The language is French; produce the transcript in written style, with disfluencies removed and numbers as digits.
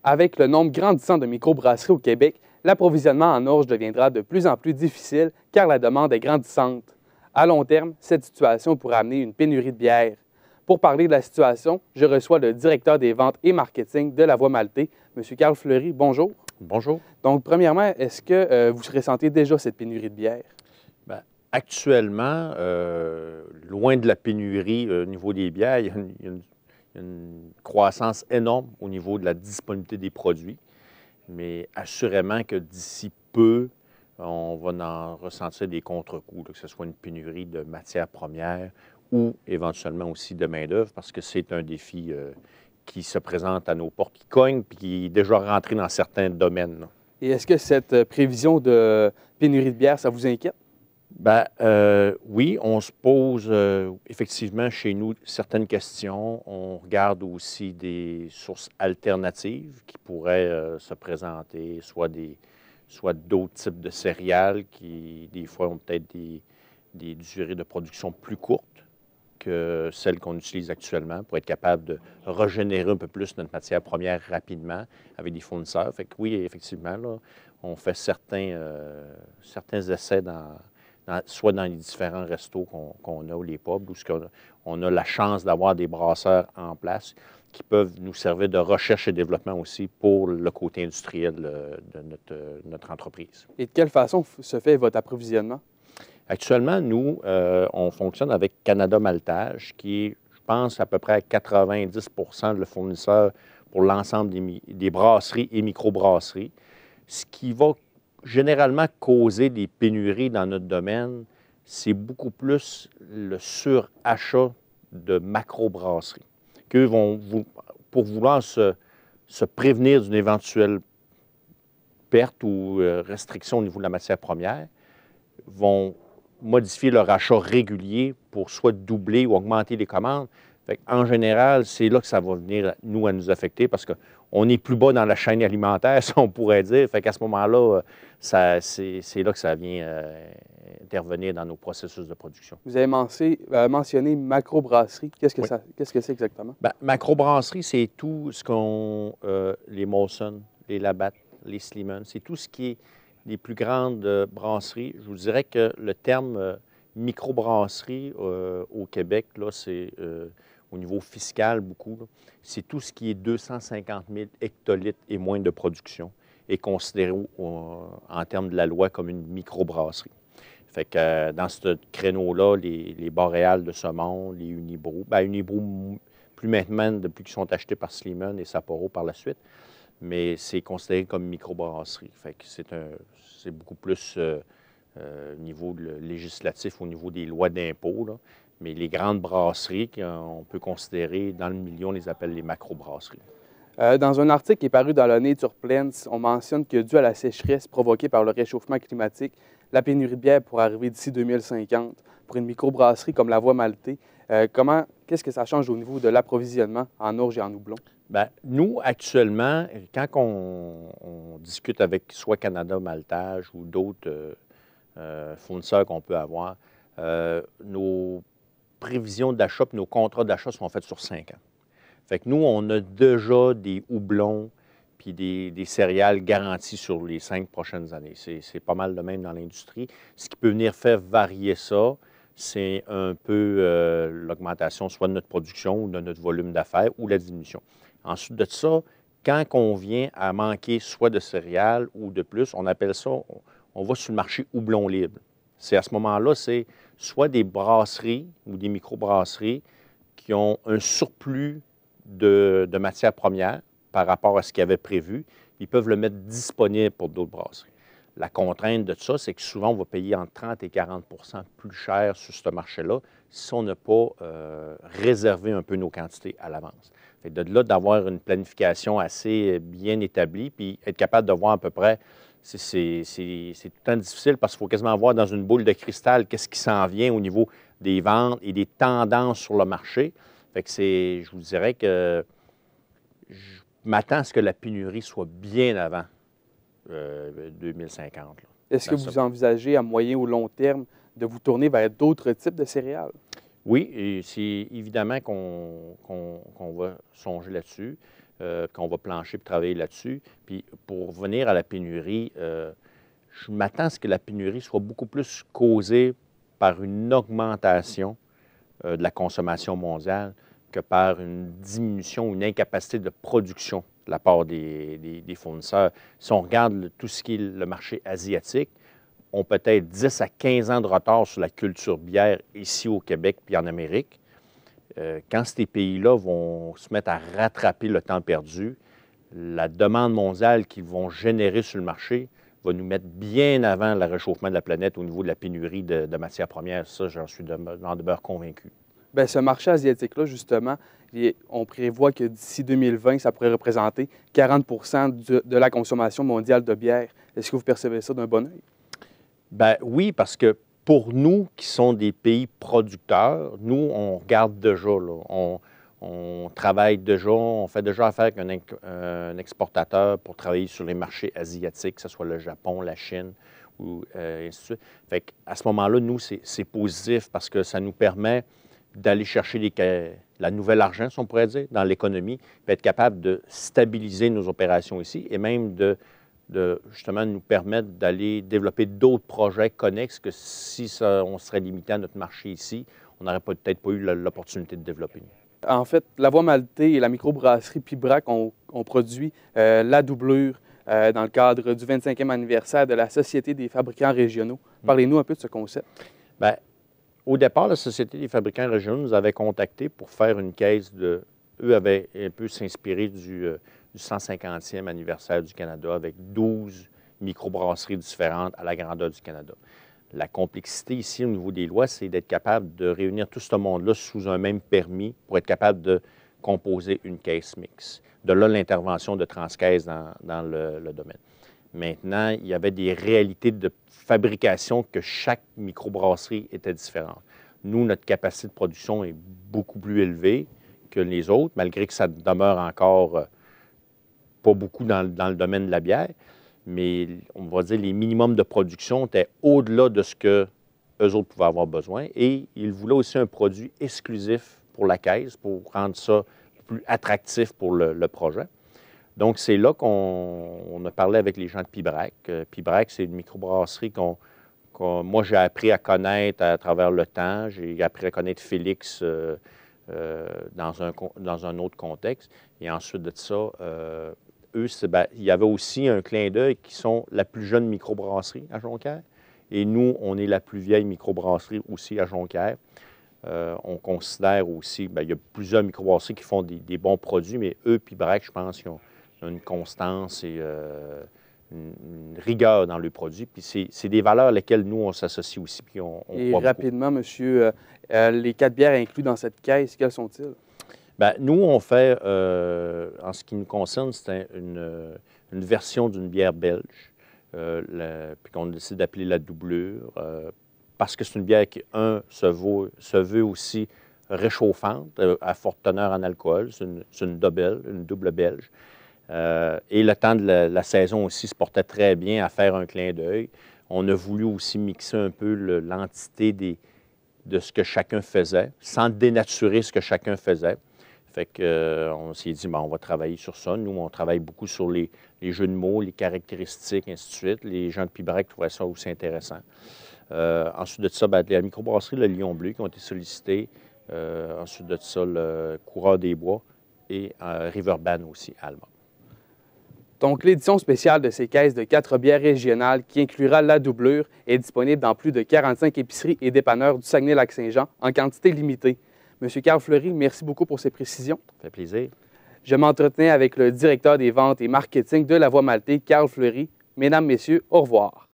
Avec le nombre grandissant de microbrasseries au Québec, l'approvisionnement en orge deviendra de plus en plus difficile car la demande est grandissante. À long terme, cette situation pourrait amener une pénurie de bière. Pour parler de la situation, je reçois le directeur des ventes et marketing de La Voie Maltais, M. Carl Fleury. Bonjour. Bonjour. Donc, premièrement, est-ce que vous ressentez déjà cette pénurie de bière? Bien, actuellement, loin de la pénurie au niveau des bières, il y a une croissance énorme au niveau de la disponibilité des produits. Mais assurément que d'ici peu, on va en ressentir des contre-coups, que ce soit une pénurie de matières premières ou éventuellement aussi de main-d'œuvre, parce que c'est un défi qui se présente à nos portes, qui cogne, puis qui est déjà rentré dans certains domaines, là. Et est-ce que cette prévision de pénurie de bière, ça vous inquiète? Bien, oui, on se pose effectivement chez nous certaines questions. On regarde aussi des sources alternatives qui pourraient se présenter, soit d'autres types de céréales qui, des fois, ont peut-être des durées de production plus courtes que celles qu'on utilise actuellement pour être capable de régénérer un peu plus notre matière première rapidement avec des fournisseurs. Fait que oui, effectivement, là, on fait certains essais soit dans les différents restos qu'on a ou les pubs, où on a la chance d'avoir des brasseurs en place qui peuvent nous servir de recherche et développement aussi pour le côté industriel de notre entreprise. Et de quelle façon se fait votre approvisionnement? Actuellement, nous, on fonctionne avec Canada Maltage, qui est, je pense, à peu près à 90 le fournisseur pour l'ensemble des brasseries et microbrasseries, ce qui va généralement causer des pénuries dans notre domaine, c'est beaucoup plus le surachat de macrobrasseries, qu'eux vont, pour vouloir se prévenir d'une éventuelle perte ou restriction au niveau de la matière première, vont modifier leur achat régulier pour soit doubler ou augmenter les commandes. En général, c'est là que ça va venir, nous, à nous affecter parce qu'on est plus bas dans la chaîne alimentaire, si on pourrait dire. Fait qu'à ce moment-là, c'est là que ça vient intervenir dans nos processus de production. Vous avez mentionné macrobrasserie. Qu'est-ce que c'est exactement? Bien, macrobrasserie, c'est tout ce qu'on... les Molson, les Labatt, les Sleeman, c'est tout ce qui est les plus grandes brasseries. Je vous dirais que le terme microbrasserie au Québec, là, c'est au niveau fiscal beaucoup, c'est tout ce qui est 250 000 hectolitres et moins de production est considéré en termes de la loi comme une microbrasserie. Fait que dans ce créneau-là, les Boréal de ce monde, les Unibroue, bien Unibroue plus maintenant depuis qu'ils sont achetés par Sleeman et Sapporo par la suite, mais c'est considéré comme microbrasserie. Fait que c'est beaucoup plus au niveau législatif, au niveau des lois d'impôts, là. Mais les grandes brasseries qu'on peut considérer dans le milieu, on les appelle les macrobrasseries. Dans un article qui est paru dans la Nature Plants, on mentionne que dû à la sécheresse provoquée par le réchauffement climatique, la pénurie de bière pourrait arriver d'ici 2050. Pour une microbrasserie comme La Voie Maltais, qu'est-ce que ça change au niveau de l'approvisionnement en orge et en houblon? Bien, nous, actuellement, quand on discute avec soit Canada Maltage ou d'autres fournisseurs qu'on peut avoir, nos prévisions d'achat et nos contrats d'achat sont faits sur 5 ans. Fait que nous, on a déjà des houblons puis des céréales garantis sur les 5 prochaines années. C'est pas mal de même dans l'industrie. Ce qui peut venir faire varier ça, c'est un peu l'augmentation soit de notre production ou de notre volume d'affaires ou la diminution. Ensuite de ça, quand on vient à manquer soit de céréales ou de plus, on appelle ça, on va sur le marché houblon libre. C'est à ce moment-là, c'est soit des brasseries ou des microbrasseries qui ont un surplus de matières premières par rapport à ce qu'ils avaient prévu. Ils peuvent le mettre disponible pour d'autres brasseries. La contrainte de ça, c'est que souvent, on va payer entre 30 et 40 plus cher sur ce marché-là si on n'a pas réservé un peu nos quantités à l'avance. De là, d'avoir une planification assez bien établie, puis être capable de voir à peu près, c'est tout le temps difficile parce qu'il faut quasiment voir dans une boule de cristal qu'est-ce qui s'en vient au niveau des ventes et des tendances sur le marché. Fait que je vous dirais que je m'attends à ce que la pénurie soit bien avant 2050. Est-ce que vous envisagez à moyen ou long terme de vous tourner vers d'autres types de céréales? Oui, et c'est évidemment qu'on va songer là-dessus. qu'on va plancher pour travailler là-dessus. Puis pour venir à la pénurie, je m'attends à ce que la pénurie soit beaucoup plus causée par une augmentation de la consommation mondiale que par une diminution ou une incapacité de production de la part des fournisseurs. Si on regarde tout ce qui est le marché asiatique, on peut-être 10 à 15 ans de retard sur la culture bière ici au Québec puis en Amérique. Quand ces pays-là vont se mettre à rattraper le temps perdu, la demande mondiale qu'ils vont générer sur le marché va nous mettre bien avant le réchauffement de la planète au niveau de la pénurie de matières premières. Ça, j'en demeure convaincu. Bien, ce marché asiatique-là, justement, on prévoit que d'ici 2020, ça pourrait représenter 40 de la consommation mondiale de bière. Est-ce que vous percevez ça d'un bon œil? Bien, oui, parce que pour nous qui sont des pays producteurs, nous, on regarde déjà, là, on travaille déjà, on fait déjà affaire avec un exportateur pour travailler sur les marchés asiatiques, que ce soit le Japon, la Chine, ou ainsi de suite. Fait qu'à ce moment-là, nous, c'est positif parce que ça nous permet d'aller chercher la nouvelle argent, si on pourrait dire, dans l'économie, puis être capable de stabiliser nos opérations ici et même de justement nous permettre d'aller développer d'autres projets connexes que si on serait limité à notre marché ici, on n'aurait peut-être pas eu l'opportunité de développer. En fait, la Voie Maltais et la microbrasserie Pibrac ont produit la doublure dans le cadre du 25e anniversaire de la Société des fabricants régionaux. Parlez-nous un peu de ce concept. Bien, au départ, la Société des fabricants régionaux nous avait contactés pour faire une caisse de... Eux avaient un peu s'inspirer du 150e anniversaire du Canada avec 12 microbrasseries différentes à la grandeur du Canada. La complexité ici au niveau des lois, c'est d'être capable de réunir tout ce monde-là sous un même permis pour être capable de composer une caisse mixte. De là, l'intervention de Transcaisse dans le domaine. Maintenant, il y avait des réalités de fabrication que chaque microbrasserie était différente. Nous, notre capacité de production est beaucoup plus élevée que les autres, malgré que ça demeure encore pas beaucoup dans le domaine de la bière. Mais on va dire les minimums de production étaient au-delà de ce qu'eux autres pouvaient avoir besoin. Et ils voulaient aussi un produit exclusif pour la caisse, pour rendre ça plus attractif pour le projet. Donc, c'est là qu'on a parlé avec les gens de Pibrac. Pibrac, c'est une microbrasserie moi, j'ai appris à connaître à travers le temps. J'ai appris à connaître Félix dans un autre contexte. Et ensuite de ça, eux, il y avait aussi un clin d'œil qui sont la plus jeune microbrasserie à Jonquière. Et nous, on est la plus vieille microbrasserie aussi à Jonquière. On considère aussi, bien, il y a plusieurs microbrasseries qui font des bons produits, mais eux, Pibrac, je pense qu'ils ont une constance et une rigueur dans le produit. Puis c'est des valeurs à lesquelles nous, on s'associe aussi. Puis et rapidement, beaucoup. Monsieur, les 4 bières inclus dans cette caisse, quelles sont-ils? Bien, nous, on fait, en ce qui nous concerne, c'est une version d'une bière belge, puis qu'on décide d'appeler la doublure, parce que c'est une bière qui, se veut aussi réchauffante, à forte teneur en alcool. C'est une double belge. Et le temps de la saison aussi se portait très bien à faire un clin d'œil. On a voulu aussi mixer un peu l'entité de ce que chacun faisait, sans dénaturer ce que chacun faisait. Fait qu'on s'est dit, on va travailler sur ça. Nous, on travaille beaucoup sur les jeux de mots, les caractéristiques, ainsi de suite. Les gens de Pibrac trouvaient ça aussi intéressant. Ensuite de ça, la microbrasserie, le Lion Bleu, qui ont été sollicités. Ensuite de ça, le Coureur des Bois et Riverban aussi, allemand. Donc, l'édition spéciale de ces caisses de 4 bières régionales qui inclura la doublure est disponible dans plus de 45 épiceries et dépanneurs du Saguenay-Lac-Saint-Jean en quantité limitée. Monsieur Carl Fleury, merci beaucoup pour ces précisions. Ça fait plaisir. Je m'entretenais avec le directeur des ventes et marketing de la Voie Maltais, Carl Fleury. Mesdames, Messieurs, au revoir.